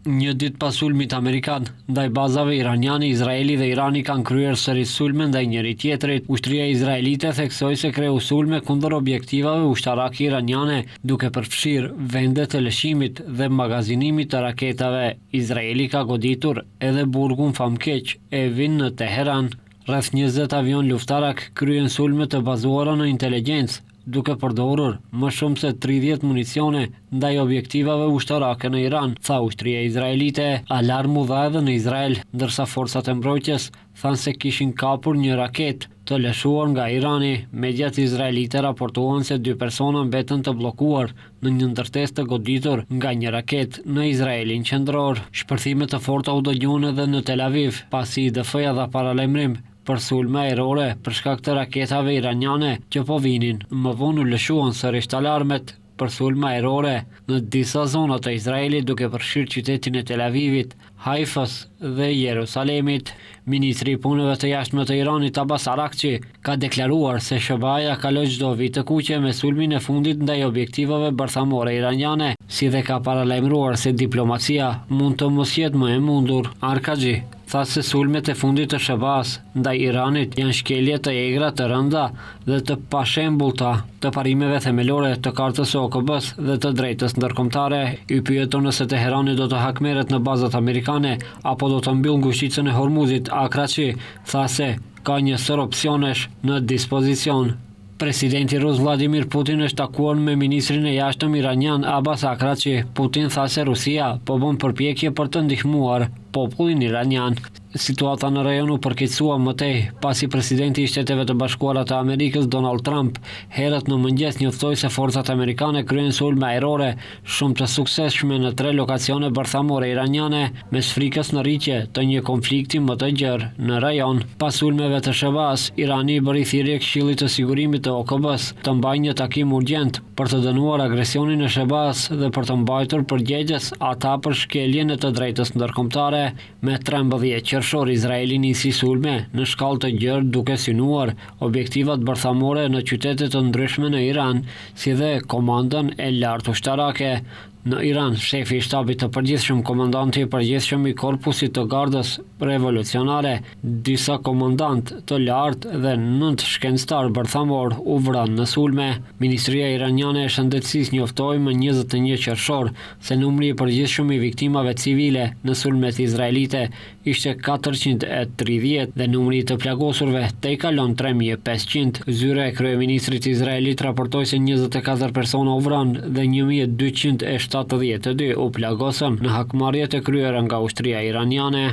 Një ditë pas sulmit amerikan ndaj bazave iraniane, Izraeli dhe Irani kanë kryer sërish sulme ndaj njëri tjetrit. Ushtria izraelite theksoi se kreu sulme kundër objektivave ushtarake iraniane, duke përfshirë vende të lëshimit dhe magazinimit të raketave. Izraeli ka goditur edhe burgun famkeq Evin në Teheran. Rreth 20 avion luftarak kryen sulme të bazuara në inteligjencë, duke përdorur më shumë se 30 municione ndaj objektivave ushtarake në Iran, tha ushtria izraelite. Alarm u dha edhe në Izrael, ndërsa forcat e mbrojtjes thanë se kishin kapur një raketë të lëshuar nga Irani. Mediat izraelite raportuan se 2 persona mbeten të bllokuar në një ndërtesë të goditur nga një raketë në Izraelin qendror. Shpërthime të forta u dëgjuan edhe në Tel Aviv, pasi IDF-ja dha paralajmërim për sulme ajrore për shkak të raketave iraniane që po vinin. Më vonë u lëshuan sërish alarmet për sulme ajrore në disa zona të Izraelit, duke përfshirë qytetin e Tel Avivit, Haifës dhe Jerusalemit. Ministri i punëve të jashtme të Iranit Abbas Araghchi ka deklaruar se SHBA-ja kaloi çdo vit të kuqe me sulmin e fundit ndaj objektivave bërthamore iraniane, si dhe ka paralajmëruar se diplomacia mund të mos jetë më e mundur. Araghchi tha se sulmet e fundit të SHBA-s ndaj Iranit janë shkelje të egra, të rënda dhe të pashembullta të parimeve themelore të Kartës së OKB-s dhe të drejtës ndërkombëtare. I pyetur nëse Teherani do të hakmerret në bazat amerikane apo do të mbyll ngushticën e Hormuzit, Araghchi tha se ka një sër opsionesh në dispozicion. Presidenti rus Vladimir Putin është takuar me ministrin e jashtëm iranian Abbas Araghchi. Putin tha se Rusia po bën përpjekje për të ndihmuar popullin iranian. Situata në rajon u përkeqësua më tej pasi presidenti i Shteteve të Bashkuara të Amerikës Donald Trump herët në mëngjes njoftoi se forcat amerikane kryen sulme ajrore shumë të suksesshme në 3 lokacione bërthamore iraniane, mes frikës në rritje të një konflikti më të gjerë në rajon. Pas sulmeve të SHBA-s, Irani bëri thirrje Këshillit të Sigurimit të OKB-s të mbajë një takim urgjent për të dënuar agresionin e SHBA-s dhe për të mbajtur përgjegjës ata për shkeljen e të drejtës ndërkombëtare. Me 13 qershor, Izraeli nisi sulme në shkallë të gjerë, duke synuar objektivat bërthamore në qytete të ndryshme në Iran, si dhe komandën e lartë ushtarake. Në Iran, shefi i shtabit të përgjithshëm, komandanti i përgjithshëm i korpusit të gardës revolucionare, disa komandant të lartë dhe 9 shkencëtar bërthamor u vranë në sulme. Ministria iraniane e shëndetësisë njoftoi më 21 qershor se numri i përgjithshëm i viktimave civile në sulmet izraelite ishte 430 dhe numri të plagosurve te i kalon 3500. Zyra e kryeministrit izraelit raportoi se 24 persona u vranë dhe 1272 u plagosën në hakmarrjet e kryera nga ushtria iraniane.